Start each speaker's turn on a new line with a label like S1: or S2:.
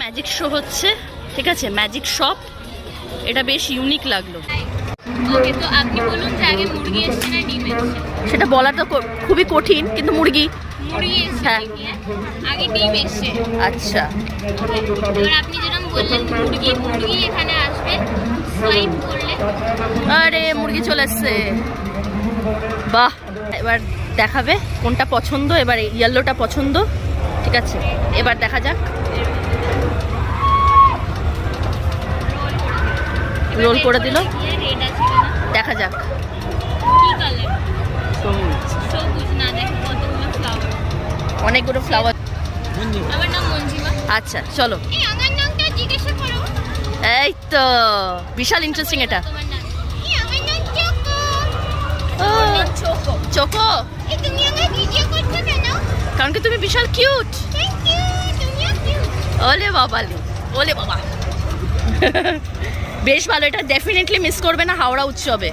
S1: Magic show হচ্ছে, ঠিক আছে, ম্যাজিক শপ। এটা বেশ ইউনিক লাগলো।
S2: ওকে, তো আপনি বলুন যে আগে মুরগি এসছে না ডিম এসছে?
S1: সেটা বলা তো খুবই কঠিন, কিন্তু মুরগি।
S2: মুরগি এসছে,
S1: হ্যাঁ।
S2: আগে ডিম এসছে।
S1: আচ্ছা,
S2: এবার আপনি যেরকম বললেন মুরগি, মুরগি এখানে আসবে, সোয়াইপ করলে
S1: আরে মুরগি চলে এসছে, বাহ। এবার দেখাবে কোনটা পছন্দ। এবার ইয়েলোটা পছন্দ, ঠিক আছে, এবার দেখা যাক। রোল করে দিল,
S2: রেড আছে কিনা
S1: দেখা যাক।
S2: কি কালার? সবুজ না, দেখো কতগুলো ফ্লাওয়ার,
S1: অনেকগুলো ফ্লাওয়ার।
S2: আমার নাম মঞ্জিমা।
S1: আচ্ছা চলো,
S2: এই আমার নামটা জিজ্ঞাসা করো।
S1: এই তো বিশাল ইন্টারেস্টিং এটা।
S2: তোমার নাম? এই আমার নাম চোকো।
S1: ও,
S2: চোকো।
S1: চোকো,
S2: এই তুমি আমার ভিডিও করছো কেন?
S1: কারণ কি তুমি বিশাল কিউট।
S2: থ্যাংক ইউ, তুমিও কিউট।
S1: ওলে বাবা, ওলে বাবা। বেশ ভালো, এটা ডেফিনেটলি মিস করবে না হাওড়া উৎসবে।